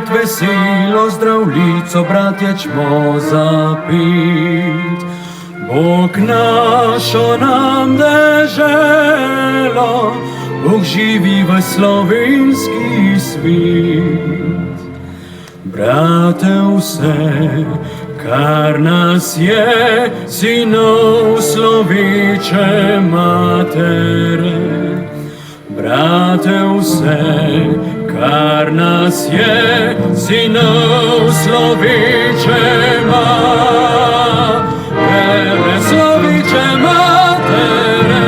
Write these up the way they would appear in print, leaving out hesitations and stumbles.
pred veselo zdravljico, bratje, čmo zapit. Bog našo nam deželo, Bog živi v slovenski svet. Brate, vse, kar nas je, sinov sloveče matere. Brate, vse, kar nas je, sinov sloveče matere. Sloveče matere,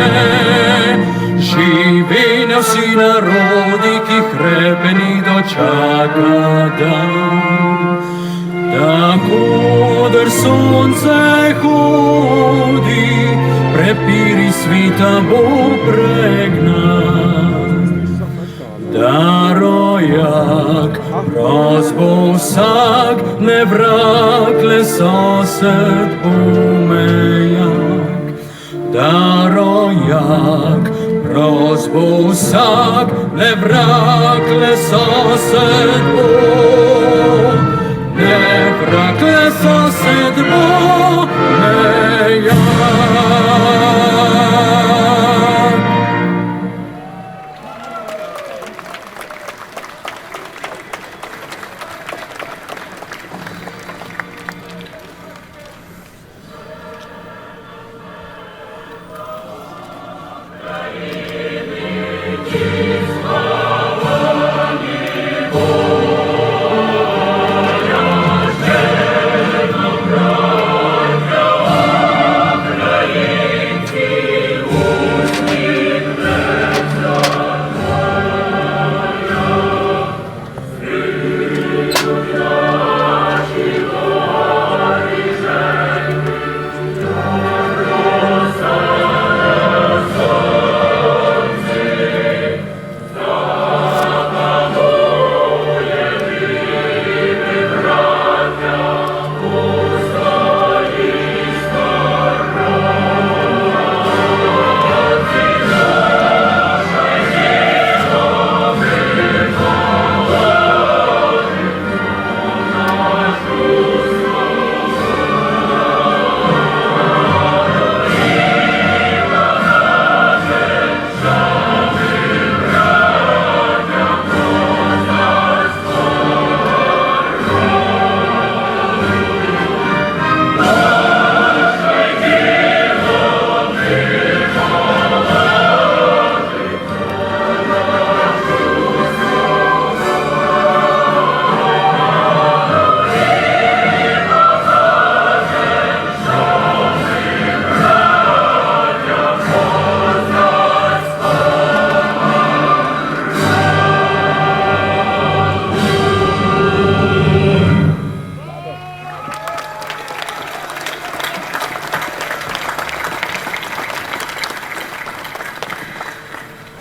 živine vsi narodi, ki hrebeni dočaka dan. Tako der sonce hodi, prepiri svita bo pregnan. Da rojak prost bo vsak, ne vrag, le sosed omejak. Da rojak prost bo vsak, ne vrag, le sosed omejak. Ne vrag, le sosed omejak.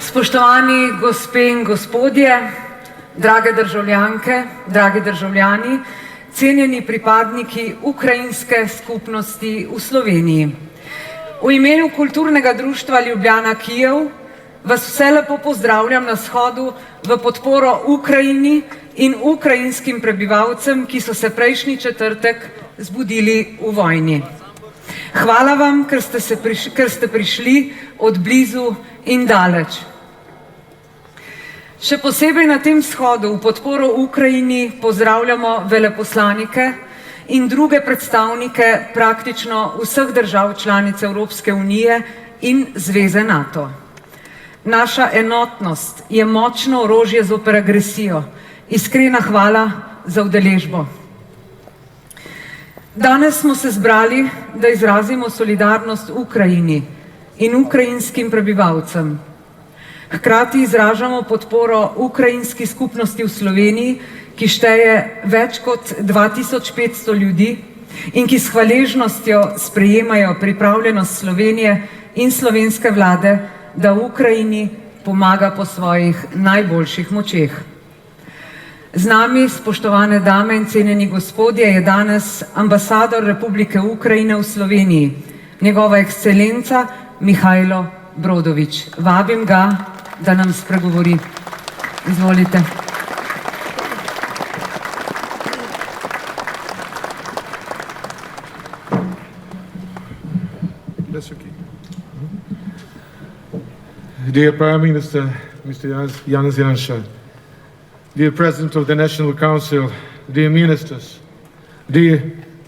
Spoštovani gospe in gospodje, drage državljanke, dragi državljani, cenjeni pripadniki ukrajinske skupnosti v Sloveniji. V imenu Kulturnega društva Ljubljana Kijev vas vse lepo pozdravljam na shodu v podporo Ukrajini in ukrajinskim prebivalcem, ki so se prejšnji četrtek zbudili v vojni. Hvala vam, ker ste prišli od blizu in daleč. Še posebej na tem shodu v podporo Ukrajini pozdravljamo veleposlanike in druge predstavnike praktično vseh držav članic Evropske unije in Zveze NATO. Naša enotnost je močno orožje zoper agresijo. Iskrena hvala za udeležbo. Danes smo se zbrali, da izrazimo solidarnost Ukrajini in ukrajinskim prebivalcem. Hkrati izražamo podporo ukrajinski skupnosti v Sloveniji, ki šteje več kot 2500 ljudi in ki s hvaležnostjo sprejemajo pripravljenost Slovenije in slovenske vlade, da Ukrajini pomaga po svojih najboljših močeh. Z nami, spoštovane dame in cenjeni gospodje, je danes ambasador Republike Ukrajine v Sloveniji, njegova ekscelenca Mihajlo Brodović. Vabim ga, da nam spregovori. Izvolite. That's okay. Dear Prime Minister, Mr. Janez Janša, dear President of the National Council, dear ministers,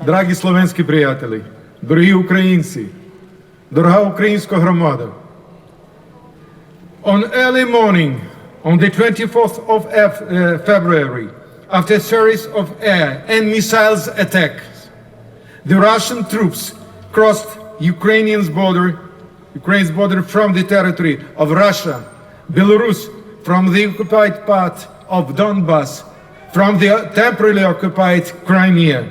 дорогі словенські приятелі, дорогі українці, дорога українська громада. On early morning, on the 24th of February, after a series of air and missiles attacks, the Russian troops crossed Ukraine's border from the territory of Russia, Belarus, from the occupied part of Donbass, from the temporarily occupied Crimea.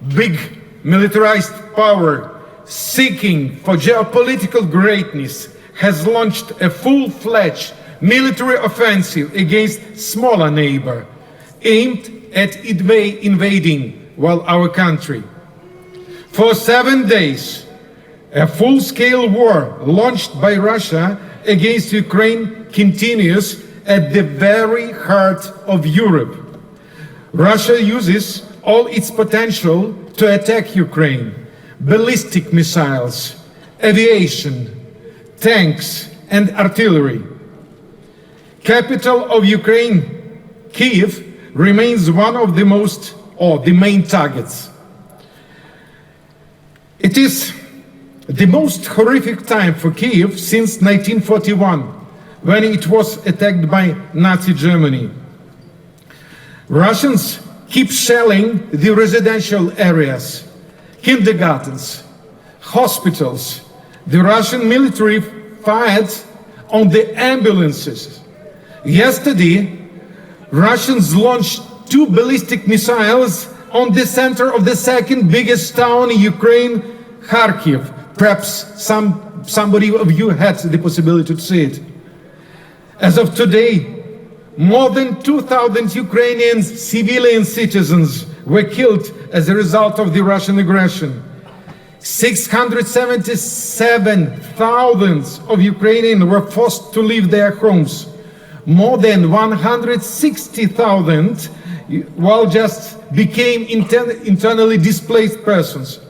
Big militarized power seeking for geopolitical greatness has launched a full-fledged military offensive against smaller neighbor, aimed at invading our country. For 7 days, a full-scale war launched by Russia against Ukraine continues at the very heart of Europe. Russia uses all its potential to attack Ukraine: ballistic missiles, aviation, tanks, and artillery. Capital of Ukraine, Kyiv, remains one of the main targets. It is the most horrific time for Kyiv since 1941, when it was attacked by Nazi Germany. Russians keep shelling the residential areas, kindergartens, hospitals. The Russian military fired on the ambulances. Yesterday, Russians launched 2 ballistic missiles on the center of the second biggest town in Ukraine, Kharkiv. Perhaps somebody of you had the possibility to see it. As of today, more than 2,000 Ukrainian civilian citizens were killed as a result of the Russian aggression. 677,000 of Ukrainians were forced to leave their homes. More than 160,000 just became internally displaced persons.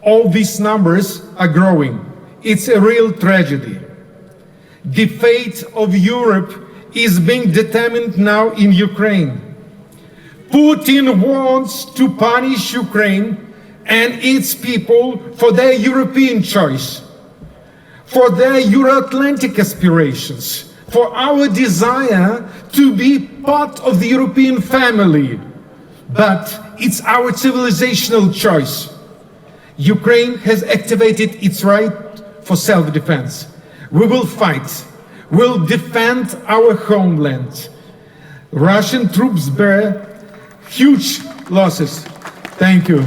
All these numbers are growing. It's a real tragedy. The fate of Europe is being determined now in Ukraine. Putin wants to punish Ukraine and its people for their European choice, for their Euro-Atlantic aspirations, for our desire to be part of the European family. But it's our civilizational choice. Ukraine has activated its right for self-defense. We will fight. We'll defend our homeland. Russian troops bear huge losses. Thank you.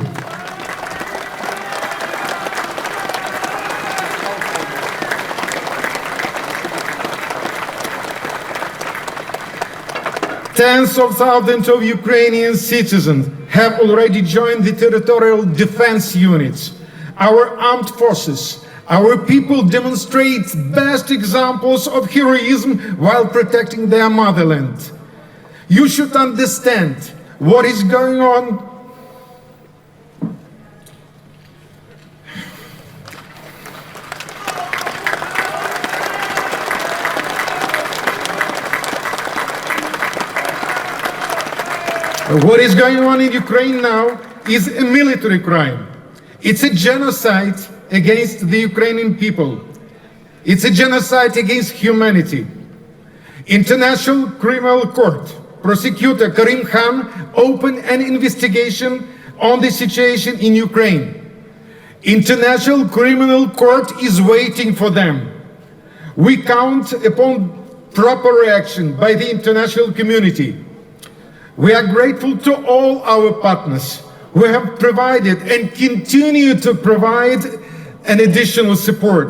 Tens of thousands of Ukrainian citizens have already joined the territorial defense units. Our armed forces, our people demonstrate best examples of heroism while protecting their motherland. You should understand what is going on. What is going on in Ukraine now is a military crime. It's a genocide against the Ukrainian people. It's a genocide against humanity. International Criminal Court prosecutor Karim Khan opened an investigation on the situation in Ukraine. International Criminal Court is waiting for them. We count upon proper reaction by the international community. We are grateful to all our partners who have provided and continue to provide an additional support.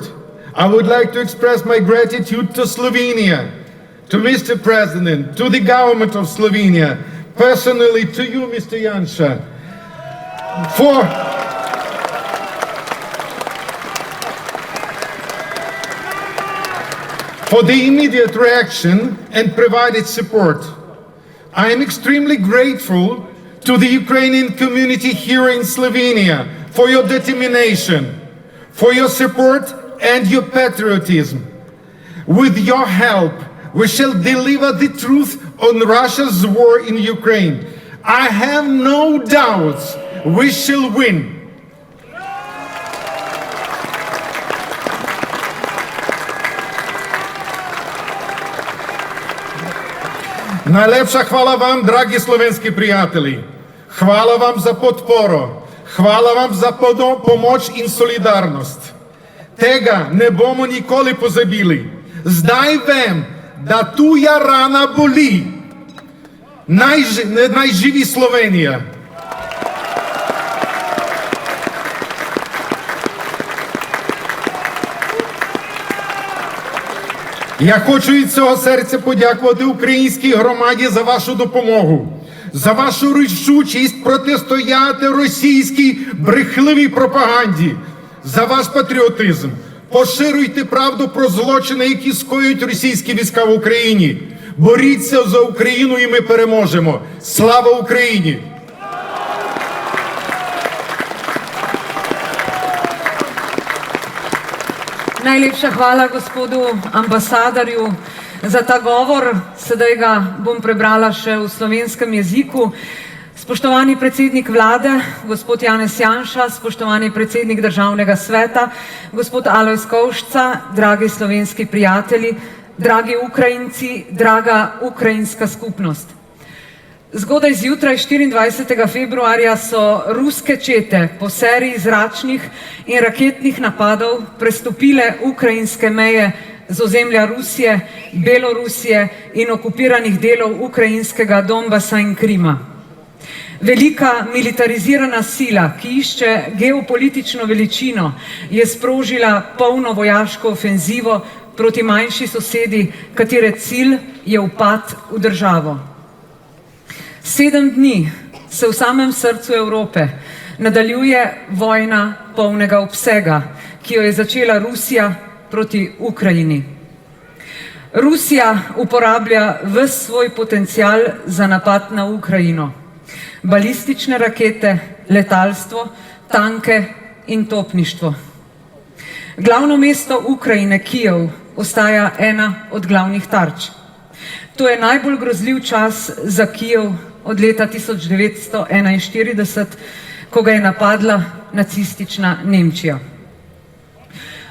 I would like to express my gratitude to Slovenia, to Mr. President, to the government of Slovenia, personally to you, Mr. Janša, for the immediate reaction and provided support. I am extremely grateful to the Ukrainian community here in Slovenia for your determination, for your support and your patriotism. With your help, we shall deliver the truth on Russia's war in Ukraine. I have no doubts we shall win. Najlepša hvala vam, dragi slovenski prijatelji. Hvala vam za podporo. Hvala vam za pomoč in solidarnost. Tega ne bomo nikoli pozabili. Zdaj vem, da tuja rana boli. Naj živi Slovenija. Я хочу від цього серця подякувати українській громаді за вашу допомогу, за вашу рішучість протистояти російській брехливій пропаганді, за ваш патріотизм. Поширюйте правду про злочини, які скоюють російські війська в Україні. Боріться за Україну і ми переможемо. Слава Україні! Najlepša hvala gospodu ambasadorju za ta govor. Sedaj ga bom prebrala še v slovenskem jeziku. Spoštovani predsednik vlade, gospod Janez Janša, spoštovani predsednik državnega sveta, gospod Alojz Kovšca, dragi slovenski prijatelji, dragi Ukrajinci, draga ukrajinska skupnost. Zgodaj zjutraj 24. februarja so ruske čete po seriji zračnih in raketnih napadov prestopile ukrajinske meje z ozemlja Rusije, Belorusije in okupiranih delov ukrajinskega Donbasa in Krima. Velika militarizirana sila, ki išče geopolitično veličino, je sprožila polno vojaško ofenzivo proti manjši sosedi, katere cilj je upad v državo. 7 dni se v samem srcu Evrope nadaljuje vojna polnega obsega, ki jo je začela Rusija proti Ukrajini. Rusija uporablja ves svoj potencial za napad na Ukrajino. Balistične rakete, letalstvo, tanke in topništvo. Glavno mesto Ukrajine, Kijev, ostaja ena od glavnih tarč. To je najbolj grozljiv čas za Kijev od leta 1941, ko ga je napadla nacistična Nemčija.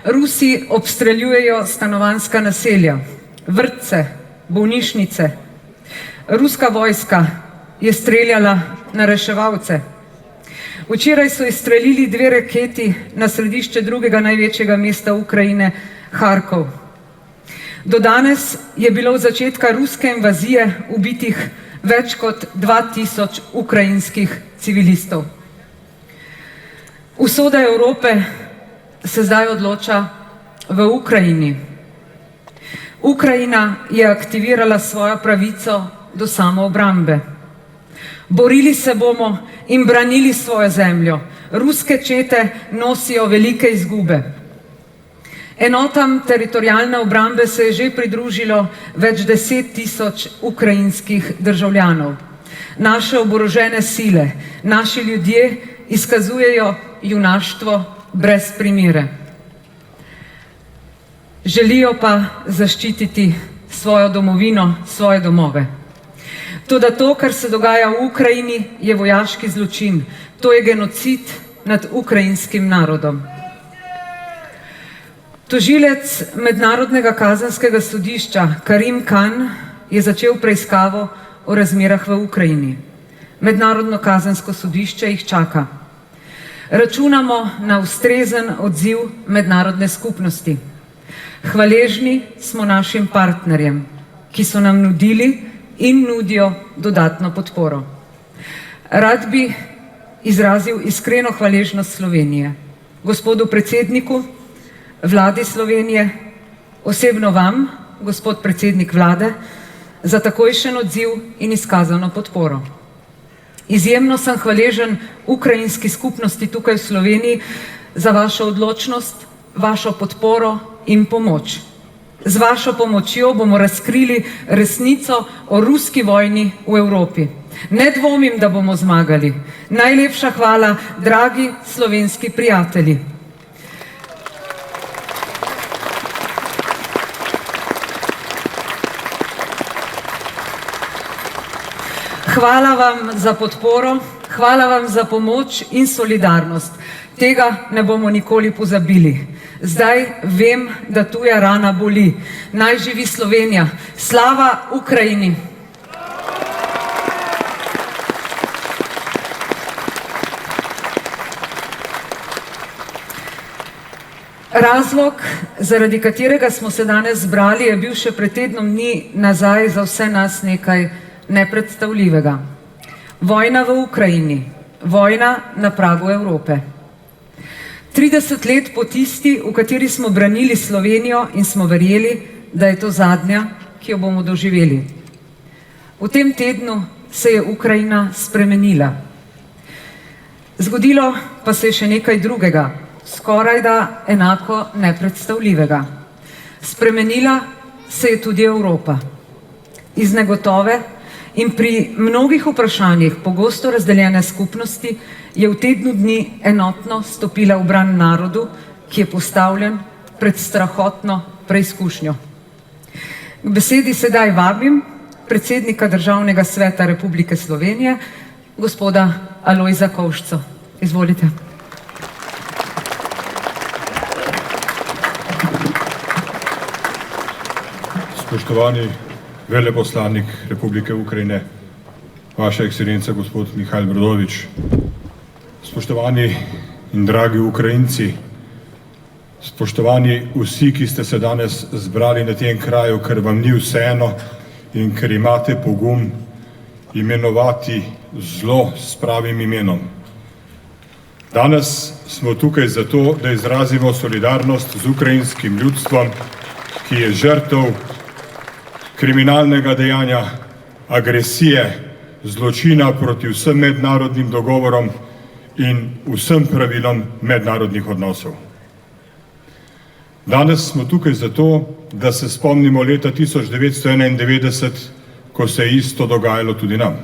Rusi obstreljujejo stanovanjska naselja, vrtce, bolnišnice. Ruska vojska je streljala na reševalce. Včeraj so izstrelili 2 raketi na središče drugega največjega mesta Ukrajine, Harkov. Do danes je bilo od začetka ruske invazije ubitih več kot 2000 ukrajinskih civilistov. Usoda Evrope se zdaj odloča v Ukrajini. Ukrajina je aktivirala svojo pravico do samoobrambe. Borili se bomo in branili svojo zemljo. Ruske čete nosijo velike izgube. Enotam teritorialne obrambe se je že pridružilo več 10 000 ukrajinskih državljanov. Naše oborožene sile, naši ljudje izkazujejo junaštvo brez primere. Želijo pa zaščititi svojo domovino, svoje domove. Toda to, kar se dogaja v Ukrajini, je vojaški zločin. To je genocid nad ukrajinskim narodom. Tožilec Mednarodnega kazenskega sodišča Karim Khan je začel preiskavo o razmerah v Ukrajini. Mednarodno kazensko sodišče jih čaka. Računamo na ustrezen odziv mednarodne skupnosti. Hvaležni smo našim partnerjem, ki so nam nudili in nudijo dodatno podporo. Rad bi izrazil iskreno hvaležnost Slovenije, gospodu predsedniku, vladi Slovenije, osebno vam, gospod predsednik vlade, za takojšen odziv in izkazano podporo. Izjemno sem hvaležen ukrajinski skupnosti tukaj v Sloveniji za vašo odločnost, vašo podporo in pomoč. Z vašo pomočjo bomo razkrili resnico o ruski vojni v Evropi. Ne dvomim, da bomo zmagali. Najlepša hvala, dragi slovenski prijatelji. Hvala vam za podporo, hvala vam za pomoč in solidarnost. Tega ne bomo nikoli pozabili. Zdaj vem, da tuja rana boli. Naj živi Slovenija. Slava Ukrajini! Razlog, zaradi katerega smo se danes zbrali, je bil še pred tednom dni nazaj za vse nas nekaj nepredstavljivega. Vojna v Ukrajini, vojna na pragu Evrope. 30 let po tisti, v kateri smo branili Slovenijo in smo verjeli, da je to zadnja, ki jo bomo doživeli. V tem tednu se je Ukrajina spremenila. Zgodilo pa se je še nekaj drugega, skorajda enako nepredstavljivega. Spremenila se je tudi Evropa. Iz negotove in pri mnogih vprašanjih pogosto razdeljene skupnosti je v tednu dni enotno stopila v bran narodu, ki je postavljen pred strahotno preizkušnjo. K besedi sedaj vabim predsednika Državnega sveta Republike Slovenije, gospoda Alojza Kovšco. Izvolite. Spoštovani veleposlanik Republike Ukrajine, Vaša ekscelenca gospod Mihajl Brodovič, spoštovani in dragi Ukrajinci, spoštovani vsi, ki ste se danes zbrali na tem kraju, ker vam ni vseeno in ker imate pogum imenovati zlo s pravim imenom. Danes smo tukaj zato, da izrazimo solidarnost z ukrajinskim ljudstvom, ki je žrtev kriminalnega dejanja, agresije, zločina proti vsem mednarodnim dogovorom in vsem pravilom mednarodnih odnosov. Danes smo tukaj zato, da se spomnimo leta 1991, ko se je isto dogajalo tudi nam.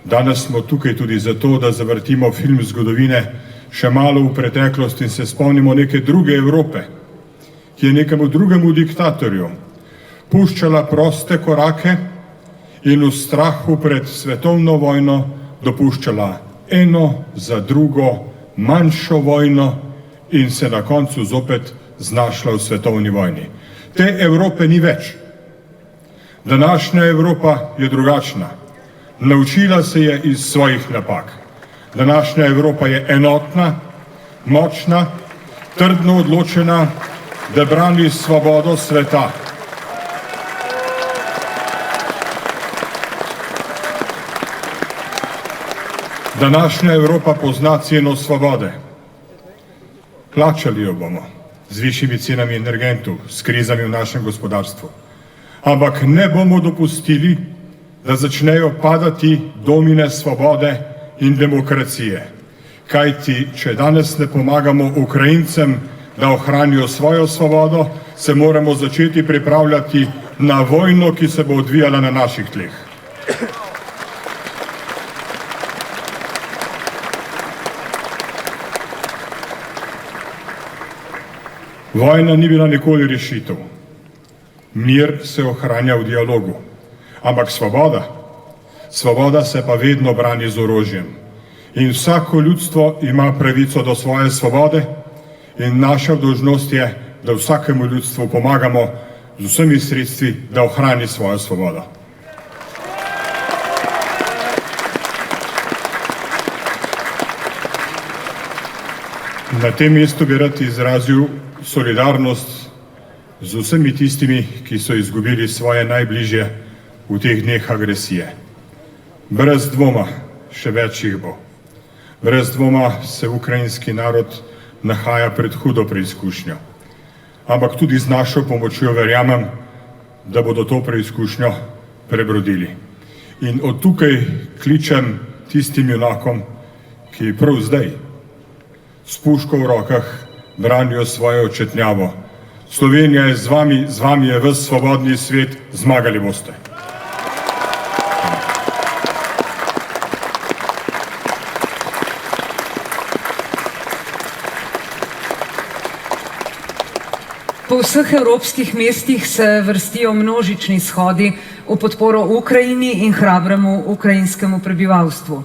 Danes smo tukaj tudi zato, da zavrtimo film zgodovine še malo v preteklost in se spomnimo neke druge Evrope, ki je nekemu drugemu diktatorju puščala proste korake in v strahu pred svetovno vojno dopuščala eno za drugo manjšo vojno in se na koncu zopet znašla v svetovni vojni. Te Evrope ni več. Današnja Evropa je drugačna. Naučila se je iz svojih napak. Današnja Evropa je enotna, močna, trdno odločena, da brani svobodo sveta. Današnja Evropa pozna ceno svobode. Plačali jo bomo z višjimi cenami energentov, s krizami v našem gospodarstvu. Ampak ne bomo dopustili, da začnejo padati domine svobode in demokracije. Kajti, če danes ne pomagamo Ukrajincem, da ohranijo svojo svobodo, se moramo začeti pripravljati na vojno, ki se bo odvijala na naših tleh. Vojna ni bila nikoli rešitev. Mir se ohranja v dialogu. Ampak svoboda se pa vedno brani z orožjem. In vsako ljudstvo ima pravico do svoje svobode in naša dolžnost je, da vsakemu ljudstvu pomagamo z vsemi sredstvi, da ohrani svojo svobodo. Na tem mestu bi rad izrazil solidarnost z vsemi tistimi, ki so izgubili svoje najbližje v teh dneh agresije. Brez dvoma, še več jih bo. Brez dvoma se ukrajinski narod nahaja pred hudo preizkušnjo. Ampak tudi z našo pomočjo verjamem, da bodo to preizkušnjo prebrodili. In od tukaj kličem tistim junakom, ki prav zdaj s puško v rokah branijo svojo očetnjavo. Slovenija je z vami je ves svobodni svet, zmagali boste. Po vseh evropskih mestih se vrstijo množični shodi v podporo Ukrajini in hrabremu ukrajinskemu prebivalstvu,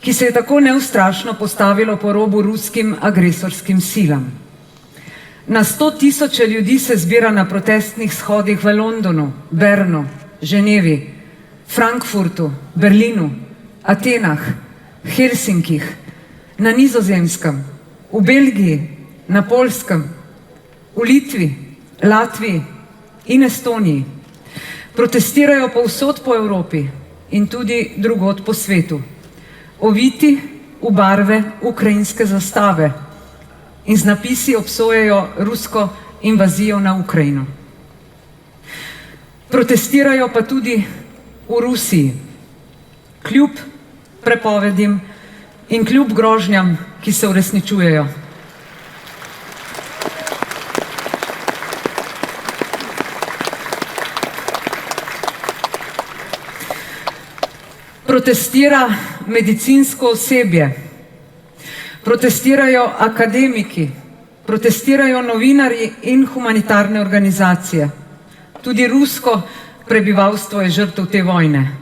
ki se je tako neustrašno postavilo po robu ruskim agresorskim silam. Na 100.000 ljudi se zbira na protestnih shodih v Londonu, Bernu, Ženevi, Frankfurtu, Berlinu, Atenah, Helsinkih, na Nizozemskem, v Belgiji, na Poljskem, v Litvi, Latviji in Estoniji. Protestirajo povsod po Evropi in tudi drugod po svetu, oviti v barve ukrajinske zastave in z napisi obsojajo rusko invazijo na Ukrajino. Protestirajo pa tudi v Rusiji, kljub prepovedim in kljub grožnjam, ki se uresničujejo. Protestira medicinsko osebje, protestirajo akademiki, protestirajo novinarji in humanitarne organizacije. Tudi rusko prebivalstvo je žrtev te vojne.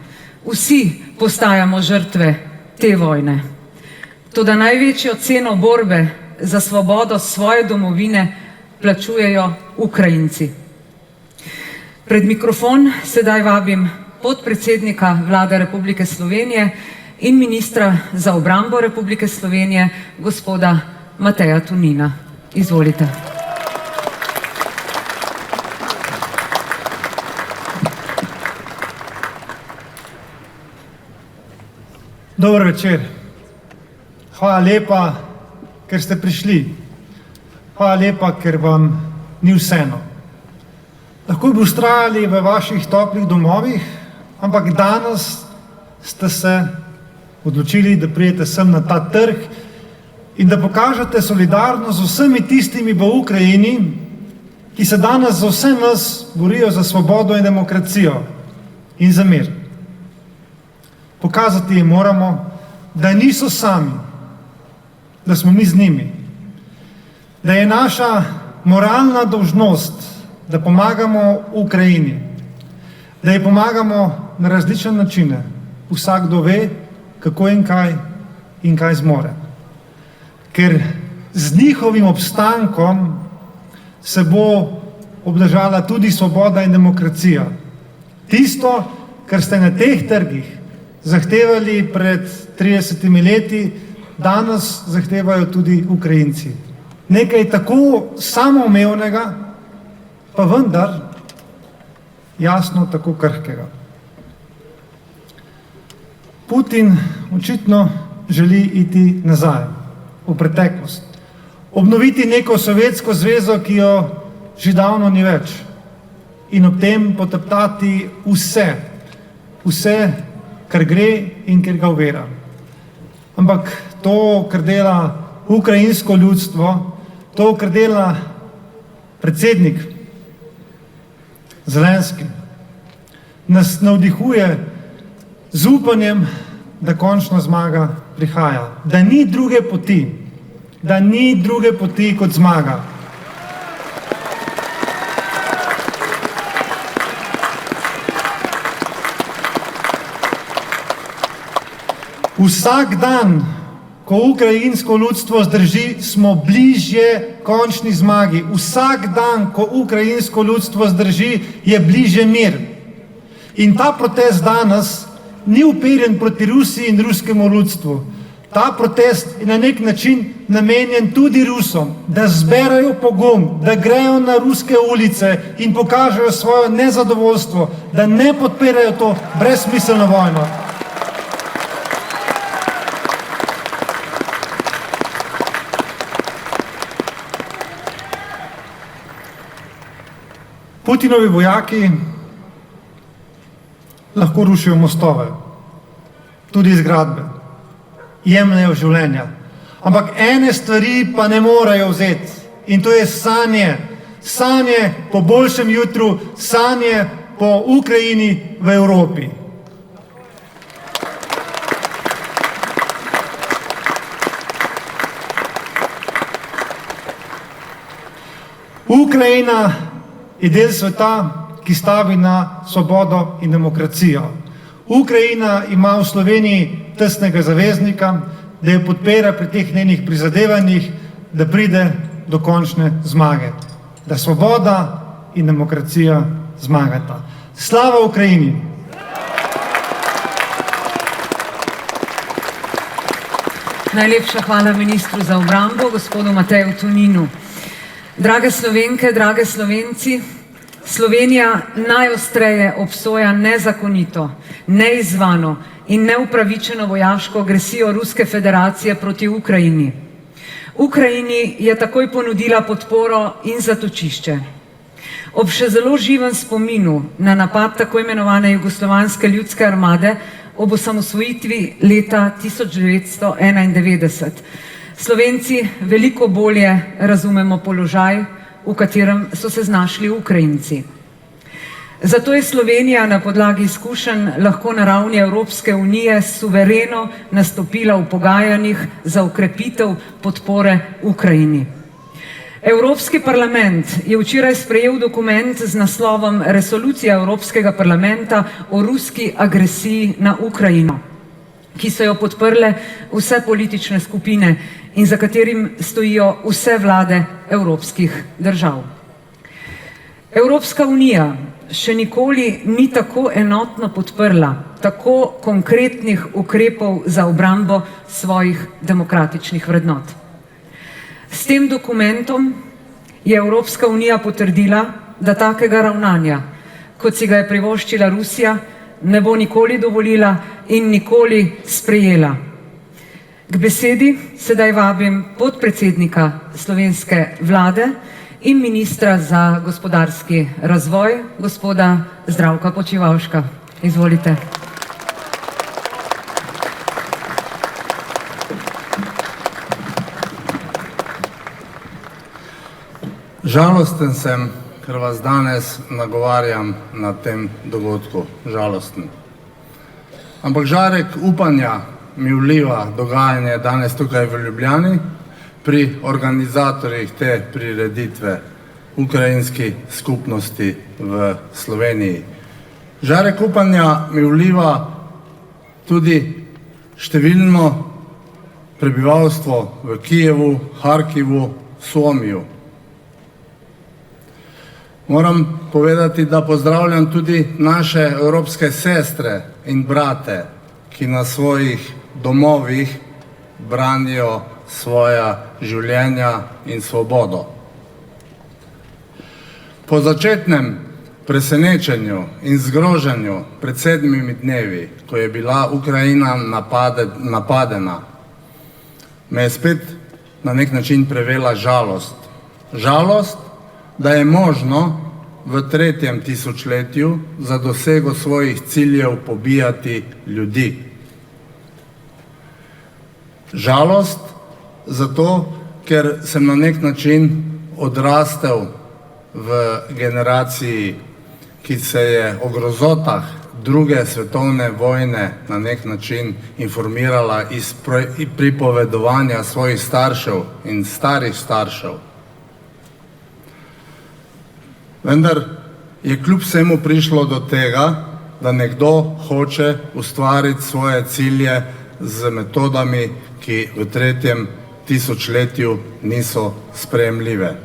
Vsi postajamo žrtve te vojne. Toda največjo ceno borbe za svobodo svoje domovine plačujejo Ukrajinci. Pred mikrofon sedaj vabim podpredsednika Vlade Republike Slovenije in ministra za obrambo Republike Slovenije, gospoda Mateja Tonina. Izvolite. Dober večer. Hvala lepa, ker ste prišli. Hvala lepa, ker vam ni vseeno. Lahko bi vztrajali v vaših toplih domovih, ampak danes ste se odločili, da pridete sem na ta trg in da pokažete solidarnost z vsemi tistimi v Ukrajini, ki se danes za vse nas borijo za svobodo in demokracijo in za mir. Pokazati jim moramo, da niso sami, da smo mi z njimi, da je naša moralna dolžnost, da pomagamo Ukrajini, da ji pomagamo na različne načine. Vsakdo ve, kako in kaj zmore. Ker z njihovim obstankom se bo obdržala tudi svoboda in demokracija. Tisto, kar ste na teh trgih zahtevali pred 30 leti, danes zahtevajo tudi Ukrajinci. Nekaj tako samoumevnega, pa vendar jasno tako krhkega. Putin očitno želi iti nazaj, v preteklost, obnoviti neko Sovjetsko zvezo, ki jo že davno ni več, in ob tem poteptati vse, kar gre in kar ga ovira. Ampak to, kar dela ukrajinsko ljudstvo, to, kar dela predsednik Zelenski, nas navdihuje z upanjem, da končna zmaga prihaja, da ni druge poti kot zmaga. Vsak dan, ko ukrajinsko ljudstvo zdrži, smo bližje končni zmagi. Vsak dan, ko ukrajinsko ljudstvo zdrži, je bližje mir. In ta protest danes ni uperjen proti Rusiji in ruskemu ljudstvu. Ta protest je na nek način namenjen tudi Rusom, da zberajo pogum, da grejo na ruske ulice in pokažejo svoje nezadovoljstvo, da ne podpirajo to brezsmiselno vojno. Putinovi vojaki lahko rušijo mostove, tudi zgradbe, jemljejo življenja. Ampak ene stvari pa ne morejo vzeti, in to je sanje. Sanje po boljšem jutru, sanje po Ukrajini v Evropi. Ukrajina je del sveta, ki stavi na svobodo in demokracijo. Ukrajina ima v Sloveniji tesnega zaveznika, da jo podpira pri teh njenih prizadevanjih, da pride do končne zmage. Da svoboda in demokracija zmagata. Slava Ukrajini! Najlepša hvala ministru za obrambo, gospodu Mateju Toninu. Drage Slovenke, drage Slovenci, Slovenija najostreje obsoja nezakonito, neizvano in neupravičeno vojaško agresijo Ruske federacije proti Ukrajini. Ukrajini je takoj ponudila podporo in zatočišče. Ob še zelo živem spominu na napad tako imenovane Jugoslovanske ljudske armade ob osamosvojitvi leta 1991. Slovenci veliko bolje razumemo položaj, v katerem so se znašli Ukrajinci. Zato je Slovenija na podlagi izkušenj lahko na ravni Evropske unije suvereno nastopila v pogajanjih za okrepitev podpore Ukrajini. Evropski parlament je včeraj sprejel dokument z naslovom Resolucija Evropskega parlamenta o ruski agresiji na Ukrajino, ki so jo podprle vse politične skupine in za katerim stojijo vse vlade evropskih držav. Evropska unija še nikoli ni tako enotno podprla tako konkretnih ukrepov za obrambo svojih demokratičnih vrednot. S tem dokumentom je Evropska unija potrdila, da takega ravnanja, kot si ga je privoščila Rusija, ne bo nikoli dovolila in nikoli sprejela. K besedi sedaj vabim podpredsednika slovenske vlade in ministra za gospodarski razvoj, gospoda Zdravka Počivalška. Izvolite. Žalosten sem, ker vas danes nagovarjam na tem dogodku. Žalosten. Ampak žarek upanja mi vliva dogajanje danes tukaj v Ljubljani pri organizatorjih te prireditve ukrajinski skupnosti v Sloveniji. Žarek upanja mi vliva tudi številno prebivalstvo v Kijevu, Harkivu, Somiju. Moram povedati, da pozdravljam tudi naše evropske sestre in brate, ki na svojih domovih branijo svoja življenja in svobodo. Po začetnem presenečenju in zgroženju pred 7 dnevi, ko je bila Ukrajina napadena, me je spet na nek način prevela žalost. Žalost, da je možno v 3. tisočletju za dosego svojih ciljev pobijati ljudi. Žalost zato, ker sem na nek način odrastel v generaciji, ki se je o grozotah druge svetovne vojne na nek način informirala iz pripovedovanja svojih staršev in starih staršev. Vendar je kljub vsemu prišlo do tega, da nekdo hoče ustvariti svoje cilje z metodami, ki v 3. tisočletju niso sprejemljive.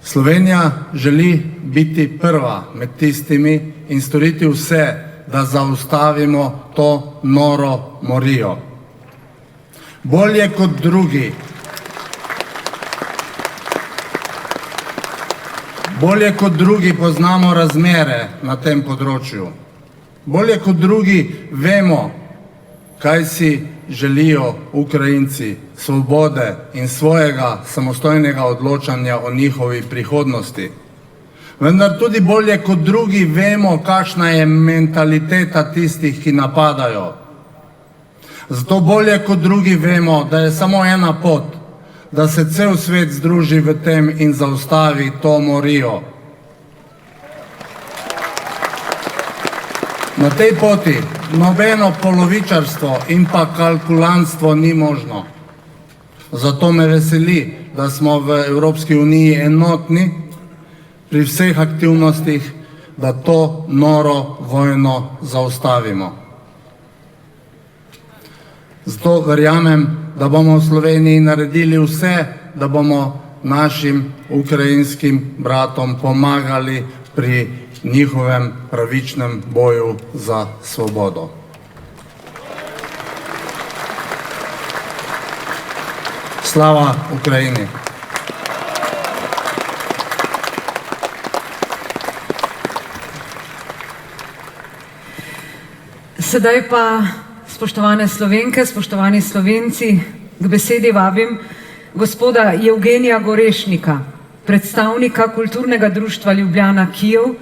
Slovenija želi biti prva med tistimi in storiti vse, da zaustavimo to noro morijo. Bolje kot drugi. Bolje kot drugi poznamo razmere na tem področju. Bolje kot drugi vemo, kaj si želijo Ukrajinci, svobode in svojega samostojnega odločanja o njihovi prihodnosti. Vendar tudi bolje kot drugi vemo, kakšna je mentaliteta tistih, ki napadajo. Zato bolje kot drugi vemo, da je samo ena pot, da se cel svet združi v tem in zaustavi to morijo. Na tej poti nobeno polovičarstvo in pa kalkulantstvo ni možno. Zato me veseli, da smo v Evropski uniji enotni pri vseh aktivnostih, da to noro vojno zaustavimo. Zato verjamem, da bomo v Sloveniji naredili vse, da bomo našim ukrajinskim bratom pomagali pri njihovem pravičnem boju za svobodo. Slava Ukrajini! Sedaj pa, spoštovane Slovenke, spoštovani Slovenci, k besedi vabim gospoda Evgenija Gorešnika, predstavnika kulturnega društva Ljubljana Kijev,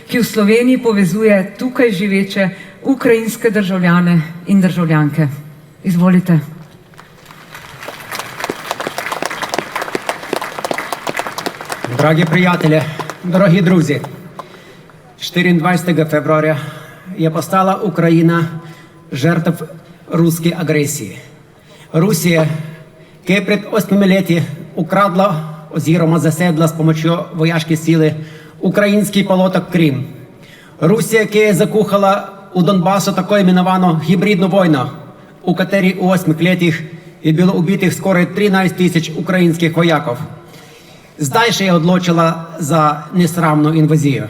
ki v Sloveniji povezuje tukaj živeče ukrajinske državljane in državljanke. Izvolite. Дорогі приятелі, дорогі друзі, 24 февраля я постала Україна жертв руської агресії. Русія, яка перед 8 літі украдла, озірома заседла з помочю вояшки сили український полоток Крим. Русія, яка закухала у Донбасу таку іменовану гібридну війну, у якій у 8 літах і було убитих скоро 13 тисяч українських вояків. Здальше я одлучила за несрамну інвазію.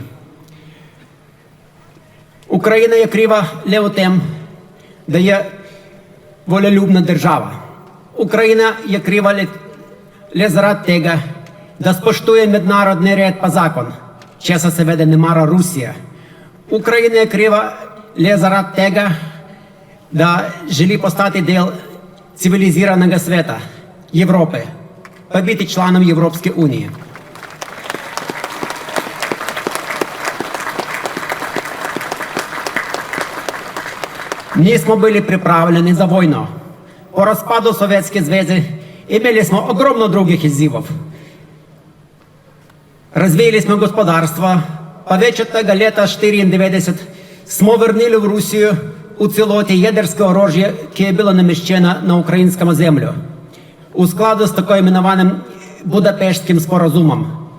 Україна є крива не у тем, де є волелюбна держава. Україна є крива не заради того, да споштує міжнародний ряд по закон, чеса се веде немара Русія. Україна є крива не заради того, да жели постати дел цивілізованого света, Європи, побити членом Європейської Унії. Мы были приправлены за войну. По распаду Советского Союза имели мы огромно других иззывов. Развили мы господарство. По вечеру лета 1994 мы вернули в Русию у целоте ядерское оружие, которое было намещено на украинскому землю. У складу с такой именованным Будапештским споразумом.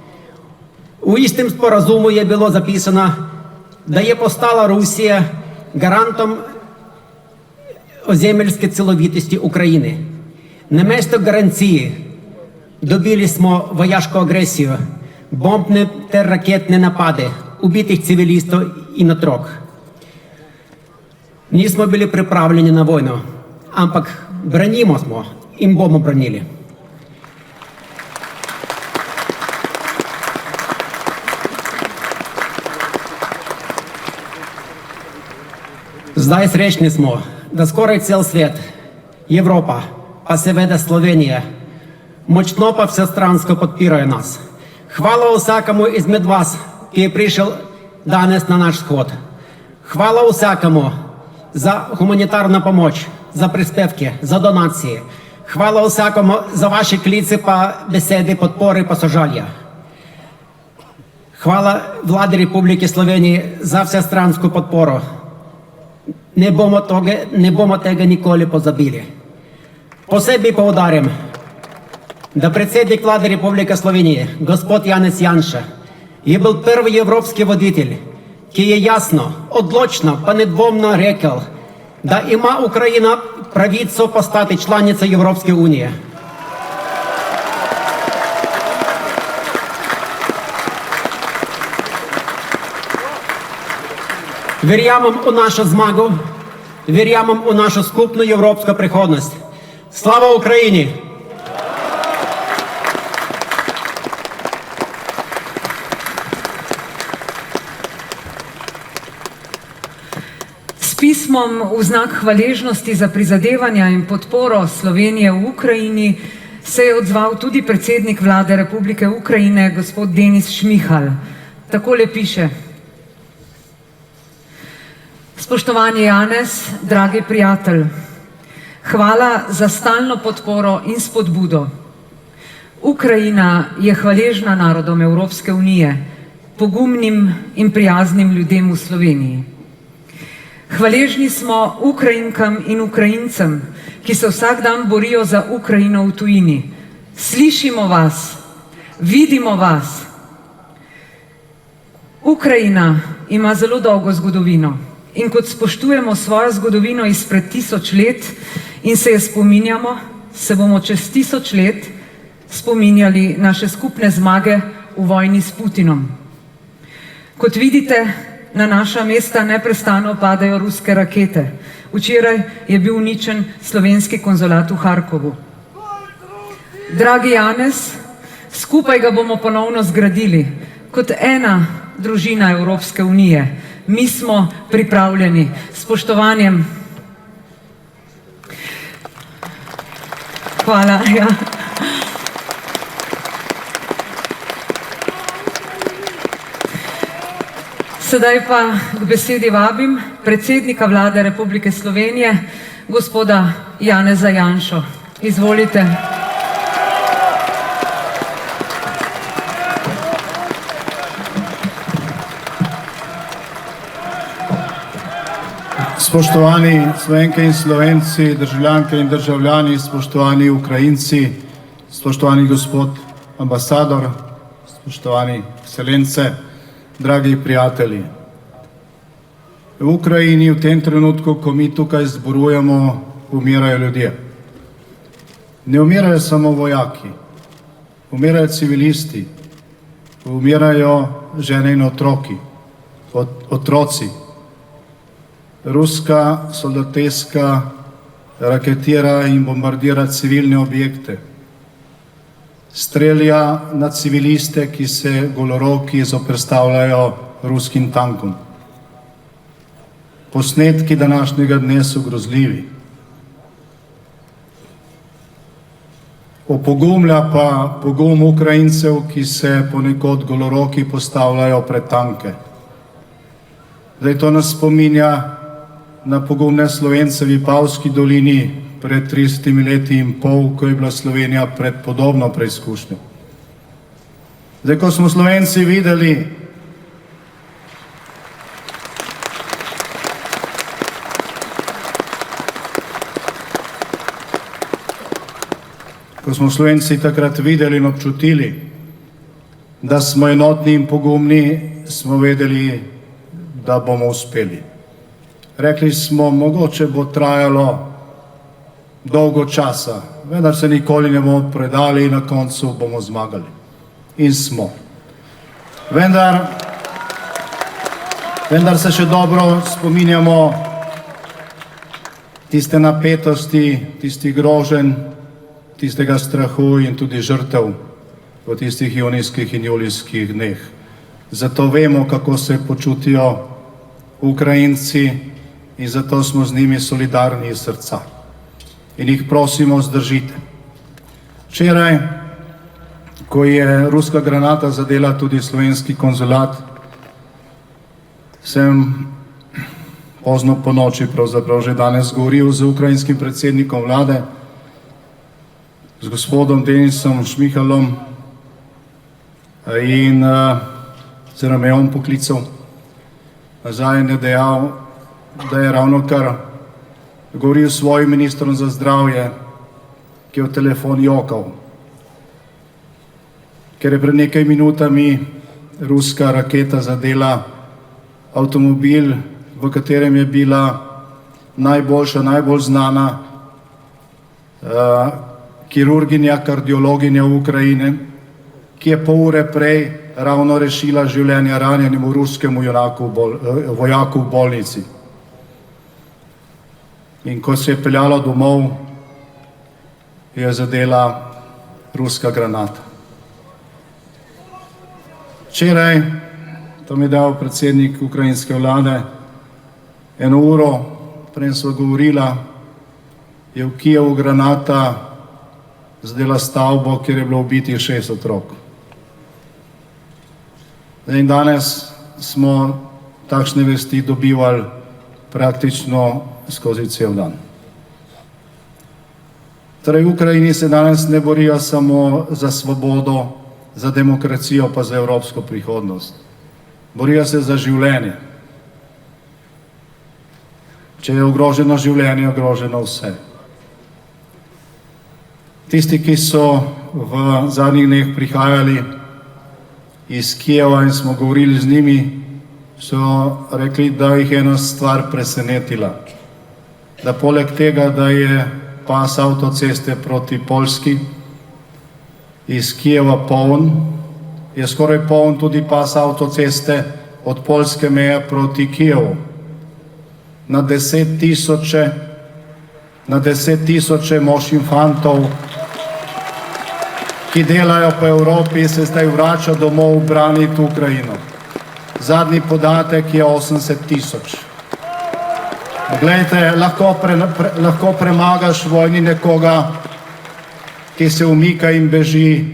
У истым споразуму было записано, да je postala Русия гарантом оземельської ціловітості України. Наместо гарантії добили ми вояжку агресію, бомбні та ракетні напади, убитих цивілістів і натрок. Ми були приправлені на війну, ампак бронимо ми, і бомбу бронили. Zdaj srečni smo, da skoraj cel svet, Evropa, pa seveda Slovenija, močno pa vsestransko podpirajo nas. Hvala vsakemu izmed vas, ki je prišel danes na naš shod. Hvala vsakemu za humanitarno pomoč, za prispevke, za donacije. Hvala vsakemu za vaše klice pa besede podpore pa sožalja. Hvala vladi Republike Slovenije za vsestransko podporo. Ne bomo tega nikoli pozabili. Posebej poudarjam, da predsednik vlade Republike Slovenije, gospod Janez Janša, je bil prvi evropski voditelj, ki je jasno, odločno pa nedvomno rekel, da ima Ukrajina pravico postati članica Evropske unije. Verjamem v našo zmago, verjamem v našo skupno evropsko prihodnost. Slava Ukrajini! S pismom v znak hvaležnosti za prizadevanja in podporo Slovenije v Ukrajini se je odzval tudi predsednik vlade Republike Ukrajine, gospod Denis Šmihal. Takole piše. Spoštovani Janez, dragi prijatelj, hvala za stalno podporo in spodbudo. Ukrajina je hvaležna narodom Evropske unije, pogumnim in prijaznim ljudem v Sloveniji. Hvaležni smo Ukrajinkam in Ukrajincem, ki se vsak dan borijo za Ukrajino v tujini. Slišimo vas, vidimo vas. Ukrajina ima zelo dolgo zgodovino in kot spoštujemo svojo zgodovino izpred 1000 let in se je spominjamo, se bomo čez 1000 let spominjali naše skupne zmage v vojni s Putinom. Kot vidite, na naša mesta neprestano padajo ruske rakete. Včeraj je bil uničen slovenski konzulat v Harkovu. Dragi Janez, skupaj ga bomo ponovno zgradili kot ena družina Evropske unije. Mi smo pripravljeni. S spoštovanjem. Hvala. Ja. Sedaj pa k besedi vabim predsednika Vlade Republike Slovenije, gospoda Janeza Janšo. Izvolite. Spoštovani Slovenke in Slovenci, državljanke in državljani, spoštovani Ukrajinci, spoštovani gospod ambasador, spoštovani ekscelence, dragi prijatelji. V Ukrajini v tem trenutku, ko mi tukaj zborujemo, umirajo ljudje. Ne umirajo samo vojaki, umirajo civilisti, umirajo žene in otroci. Ruska soldateska raketira in bombardira civilne objekte. Strelja na civiliste, ki se goloroki zoperstavljajo ruskim tankom. Posnetki današnjega dne so grozljivi. Opogumlja pa pogum Ukrajincev, ki se ponekod goloroki postavljajo pred tanke. Zdaj to nas spominja na pogumne Slovence v Vipavski dolini pred 30 leti in pol, ko je bila Slovenija pred podobno preizkušnjo. Zdaj, ko smo Slovenci videli, takrat videli in občutili, da smo enotni in pogumni, smo vedeli, da bomo uspeli. Rekli smo, mogoče bo trajalo dolgo časa, vendar se nikoli ne bomo predali in na koncu bomo zmagali. In smo. Vendar se še dobro spominjamo tiste napetosti, tistih groženj, tistega strahu in tudi žrtev v tistih junijskih in julijskih dneh. Zato vemo, kako se počutijo Ukrajinci in zato smo z njimi solidarni iz srca. In jih prosimo, zdržite. Včeraj, ko je ruska granata zadela tudi slovenski konzulat, sem pozno po noči, pravzaprav že danes, govoril z ukrajinskim predsednikom vlade, z gospodom Denisom Šmihalom in se nam je on poklical nazaj in je dejal, da je ravno kar govoril s svojim ministrom za zdravje, ki je v telefon jokal, ker je pred nekaj minutami ruska raketa zadela avtomobil, v katerem je bila najboljša, najbolj znana kirurginja, kardiologinja v Ukrajine, ki je pol ure prej ravno rešila življenja ranjenemu ruskemu vojaku v bolnici. In ko se je peljala domov, je zadela ruska granata. Včeraj, to mi je dal predsednik ukrajinske vlade, 1 uro, prej sva govorila, je v Kijevu granata zadela stavbo, kjer je bilo ubitih 6 otrok. In danes smo takšne vesti dobivali praktično skozi cel dan. Torej, v Ukrajini se danes ne borijo samo za svobodo, za demokracijo, pa za evropsko prihodnost. Borijo se za življenje. Če je ogroženo življenje, je ogroženo vse. Tisti, ki so v zadnjih dneh prihajali iz Kijeva in smo govorili z njimi, so rekli, da jih je ena stvar presenetila. Da poleg tega, da je pas avtoceste proti Poljski iz Kijeva poln, je skoraj poln tudi pas avtoceste od poljske meje proti Kijevu. Na 10 tisoče mož in fantov, ki delajo po Evropi, se zdaj vrača domov braniti Ukrajino. Zadnji podatek je 80 tisoč. Glejte, lahko premagaš v vojni nekoga, ki se umika in beži,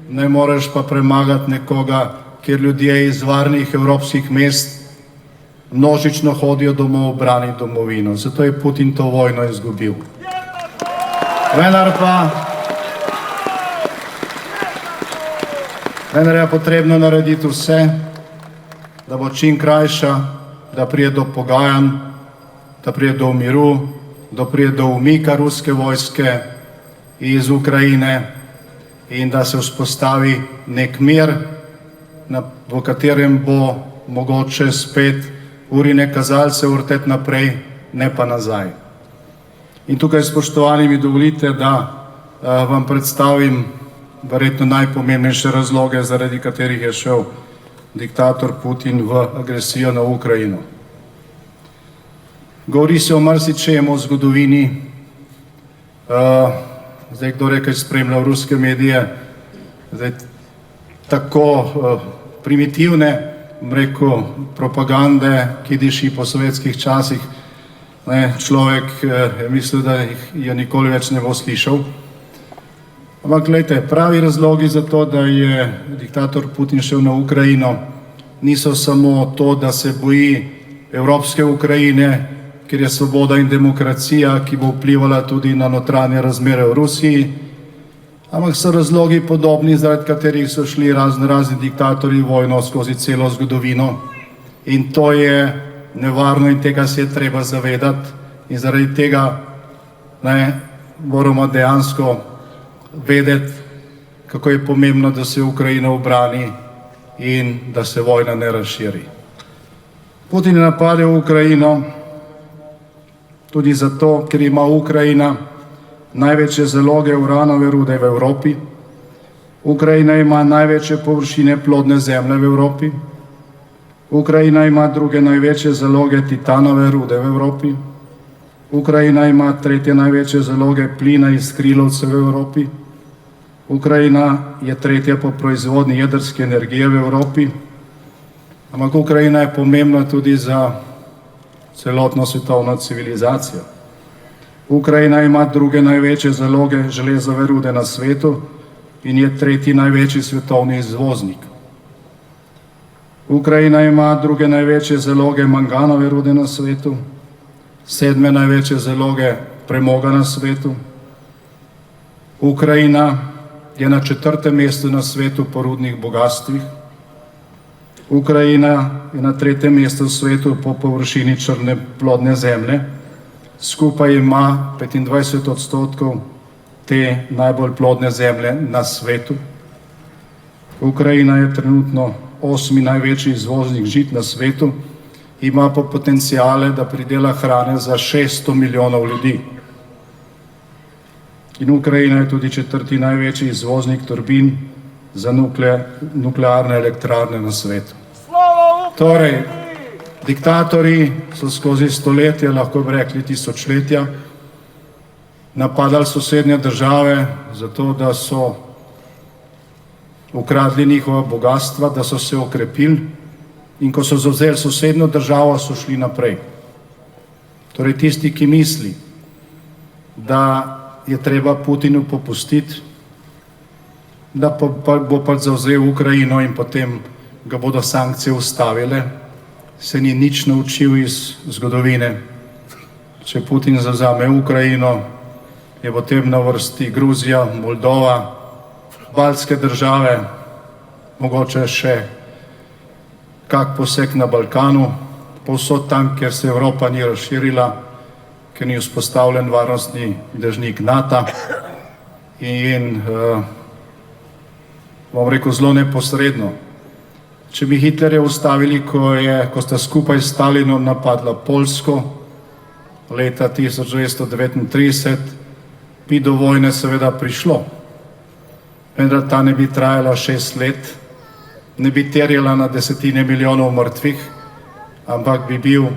ne moreš pa premagati nekoga, kjer ljudje iz varnih evropskih mest množično hodijo domov braniti domovino. Zato je Putin to vojno izgubil. Vendar je potrebno narediti vse, da bo čim krajša, da prije do pogajanj, da prije do miru, da prije do umika ruske vojske iz Ukrajine in da se vzpostavi nek mir, v katerem bo mogoče spet urine kazalce vrteti naprej, ne pa nazaj. In tukaj, spoštovani, mi dovolite, da vam predstavim verjetno najpomembnejše razloge, zaradi katerih je šel diktator Putin v agresijo na Ukrajino. Govori se o marsičem v zgodovini. Zdaj, kdo je kaj spremljal ruske medije, zdaj tako primitivne, rekel, propagande, ki diši po sovjetskih časih, človek je mislil, da jo nikoli več ne bo slišal. Ampak, gledajte, pravi razlogi za to, da je diktator Putin šel na Ukrajino, niso samo to, da se boji evropske Ukrajine, ker je svoboda in demokracija, ki bo vplivala tudi na notranje razmere v Rusiji, ampak so razlogi podobni, zaradi katerih so šli razni diktatorji vojno skozi celo zgodovino. In to je nevarno in tega se je treba zavedati. In zaradi tega moramo dejansko vedeti, kako je pomembno, da se Ukrajina ubrani in da se vojna ne razširi. Putin je napadel Ukrajino tudi zato, ker ima Ukrajina največje zaloge uranove rude v Evropi. Ukrajina ima največje površine plodne zemlje v Evropi. Ukrajina ima druge največje zaloge titanove rude v Evropi. Ukrajina ima tretje največje zaloge plina iz skrilovcev v Evropi. Ukrajina je tretja po proizvodnji jedrske energije v Evropi. Ampak Ukrajina je pomembna tudi za celotno svetovno civilizacijo. Ukrajina ima druge največje zaloge železove rude na svetu in je tretji največji svetovni izvoznik. Ukrajina ima druge največje zaloge manganove rude na svetu, sedme največje zaloge premoga na svetu. Ukrajina je na 4. mestu na svetu po rudnih bogatstvih. Ukrajina je na 3. mestu v svetu po površini črne plodne zemlje. Skupaj ima 25% te najbolj plodne zemlje na svetu. Ukrajina je trenutno 8. največji izvoznik žit na svetu, ima pa potencijale, da pridela hrane za 600 milijonov ljudi. In Ukrajina je tudi 4. največji izvoznik turbin za nuklearne elektrarne na svetu. Torej, diktatorji so skozi stoletja, lahko bi rekli tisočletja, napadali sosednje države zato, da so ukradli njihova bogatstva, da so se okrepili in ko so zavzeli sosednjo državo, so šli naprej. Torej, tisti, ki misli, da je treba Putinu popustiti, da bo pač zavzel Ukrajino in potem ga bodo sankcije ustavile, se ni nič naučil iz zgodovine. Če Putin zavzame Ukrajino, je potem na vrsti Gruzija, Moldova, baltske države, mogoče še kak poseg na Balkanu, povsod tam, kjer se Evropa ni razširila, ker ni vzpostavljen varnostni dežnik NATO in bom rekel zelo neposredno Če bi Hitlerja ustavili, ko sta skupaj s Stalinom napadla Poljsko leta 1939, bi do vojne seveda prišlo. Vendar ta ne bi trajala 6 let, ne bi terjala na desetine milijonov mrtvih, ampak bi bil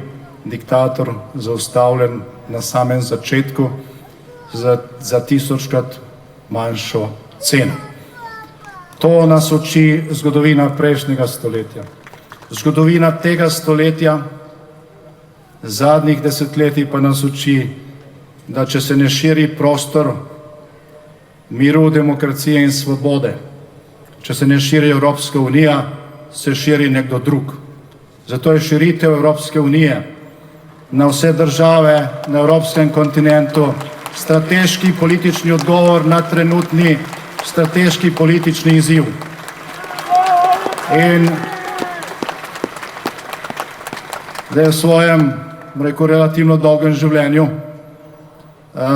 diktator zaustavljen na samem začetku za 1000-krat manjšo ceno. To nas uči zgodovina prejšnjega stoletja. Zgodovina tega stoletja, zadnjih desetletij pa nas uči, da če se ne širi prostor miru, demokracije in svobode, če se ne širi Evropska unija, se širi nekdo drug. Zato je širitev Evropske unije na vse države na evropskem kontinentu strateški politični odgovor na trenutni strateški politični izziv. In da je v svojem, relativno dolgem življenju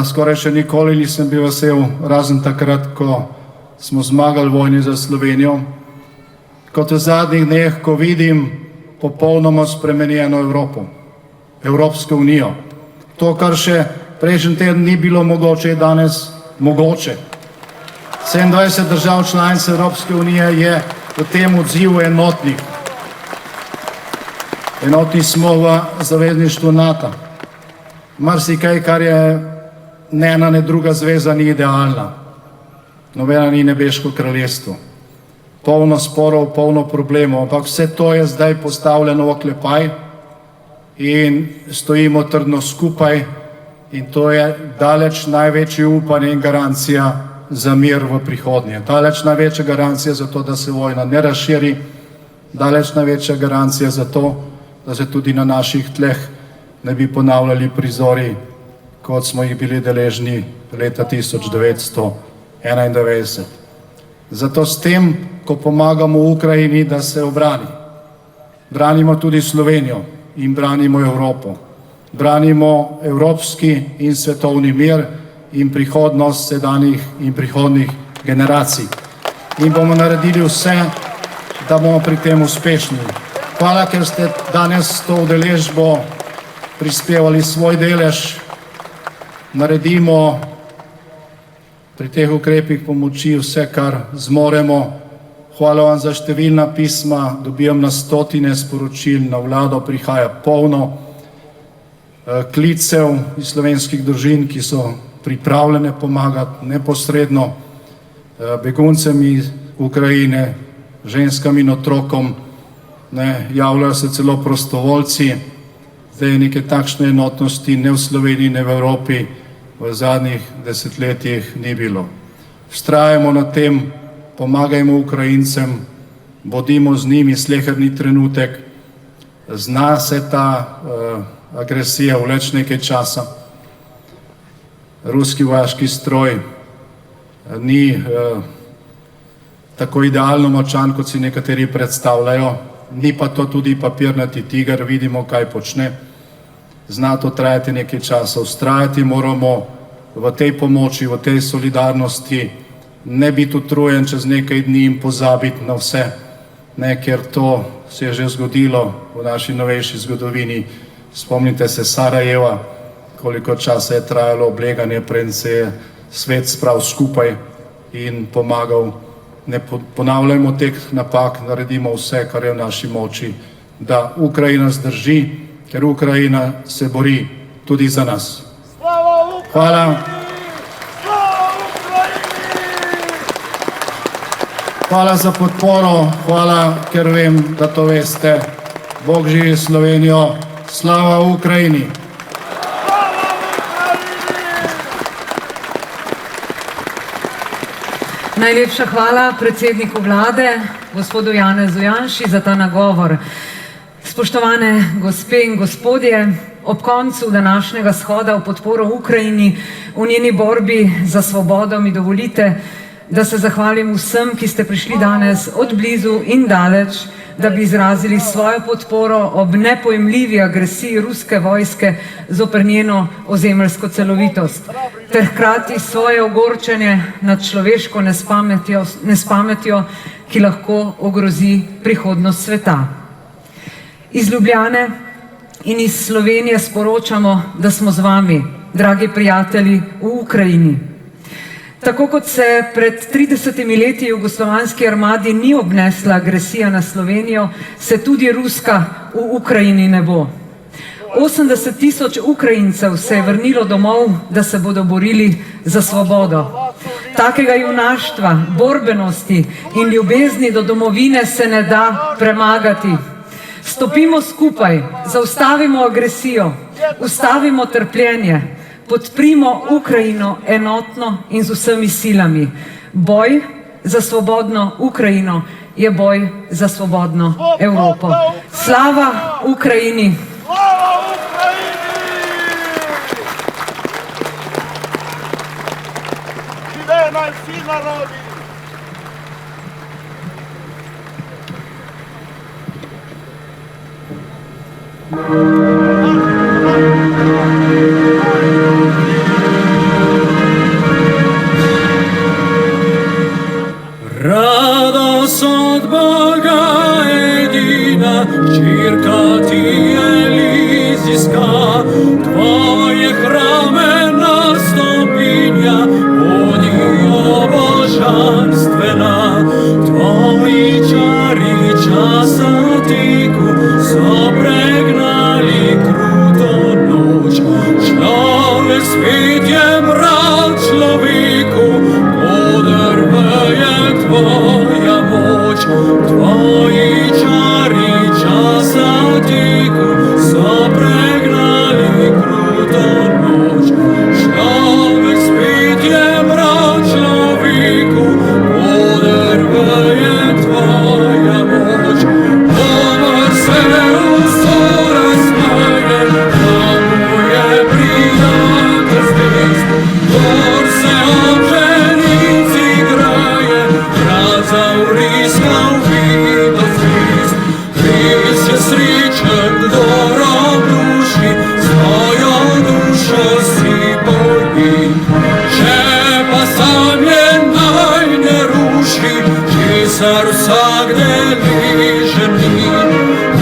skoraj še nikoli nisem bil vesel, razen takrat, ko smo zmagali v vojni za Slovenijo, kot v zadnjih dneh, ko vidim popolnoma spremenjeno Evropo, Evropsko unijo. To, kar še prejšnji teden ni bilo mogoče, je danes mogoče. 27 držav članic Evropske unije je v tem odzivu enotnih. Enotni smo v zavezništvu NATO. Marsikaj, kar je ne ena ne druga zveza, ni idealna. Nobena ni nebeško kraljestvo. Polno sporov, polno problemov, ampak vse to je zdaj postavljeno v oklepaj in stojimo trdno skupaj in to je daleč največje upanje in garancija za mir v prihodnje. Daleč največja garancija za to, da se vojna ne razširi, daleč največja garancija za to, da se tudi na naših tleh ne bi ponavljali prizori, kot smo jih bili deležni leta 1991. Zato s tem, ko pomagamo Ukrajini, da se obrani, branimo tudi Slovenijo in branimo Evropo. Branimo evropski in svetovni mir in prihodnost sedanjih in prihodnjih generacij. In bomo naredili vse, da bomo pri tem uspešni. Hvala, ker ste danes to udeležbo prispevali svoj delež. Naredimo pri teh ukrepih pomoči vse, kar zmoremo. Hvala vam za številna pisma, dobivam na stotine sporočil, na vlado prihaja polno klicev iz slovenskih družin, ki so pripravljene pomagati neposredno beguncem iz Ukrajine, ženskam in otrokom. Javljajo se celo prostovoljci. Zdaj neke takšne enotnosti ne v Sloveniji, ne v Evropi v zadnjih desetletjih ni bilo. Vztrajamo na tem, pomagajmo Ukrajincem, bodimo z njimi sleherni trenutek. Zna se ta agresija vleč nekaj časa. Ruski vojaški stroj ni tako idealno močan, kot si nekateri predstavljajo, ni pa to tudi papirnati tiger, vidimo, kaj počne. Zna to trajati nekaj časa, vztrajati moramo v tej pomoči, v tej solidarnosti, ne biti utrujen čez nekaj dni in pozabiti na vse, ker to se je že zgodilo v naši novejši zgodovini. Spomnite se Sarajeva, koliko časa je trajalo obleganje, preden se je svet spravil skupaj in pomagal. Ne ponavljajmo teh napak, naredimo vse, kar je v naši moči, da Ukrajina zdrži, ker Ukrajina se bori tudi za nas. Hvala. Hvala za podporo, hvala, ker vem, da to veste. Bog živi Slovenijo, slava Ukrajini. Najlepša hvala predsedniku vlade, gospodu Janezu Janši, za ta nagovor. Spoštovane gospe in gospodje, ob koncu današnjega shoda v podporo Ukrajini v njeni borbi za svobodo mi dovolite, da se zahvalim vsem, ki ste prišli danes od blizu in daleč da bi izrazili svojo podporo ob nepojmljivi agresiji ruske vojske zoper njeno ozemeljsko celovitost, ter hkrati svoje ogorčenje nad človeško nespametjo, ki lahko ogrozi prihodnost sveta. Iz Ljubljane in iz Slovenije sporočamo, da smo z vami, dragi prijatelji, v Ukrajini. Tako kot se pred 30 leti jugoslovanski armadi ni obnesla agresija na Slovenijo, se tudi ruska v Ukrajini ne bo. 80 tisoč Ukrajincev se je vrnilo domov, da se bodo borili za svobodo. Takega junaštva, borbenosti in ljubezni do domovine se ne da premagati. Stopimo skupaj, zaustavimo agresijo, ustavimo trpljenje, podprimo Ukrajino enotno in z vsemi silami. Boj za svobodno Ukrajino je boj za svobodno Evropo. Slava Ukrajini! Radost od Boga jedina, Čirka ti Elizijska, tvoje hramena stopinja, bodijo božanstvena, tvoji čari časa teku, so pregnali kruto noč. Človek spet je mrak človeku, podrveje tvoja moč, tvoji čari časa teku, so pregnali kruto noč. Človek spet je mrak človeku, podrveje tvoja moč. Pomr se vso razmaje, kamu je prijatelj zvest, kdor se ob ženici graje, zavriskal vidno zvest. Res je srečen, kdor ob duši svojo dušo si boji. Če pa sam je naj ne ruši, česar vsak deležen ni.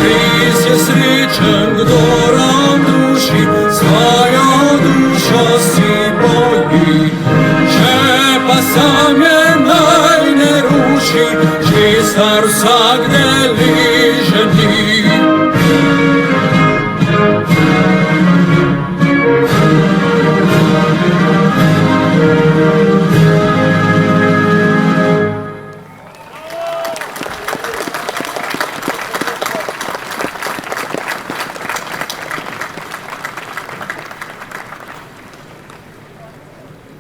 Res je srečen, kdor ob duši svojo dušo si boji. Če pa sam je naj ne ruši, česar vsak deli.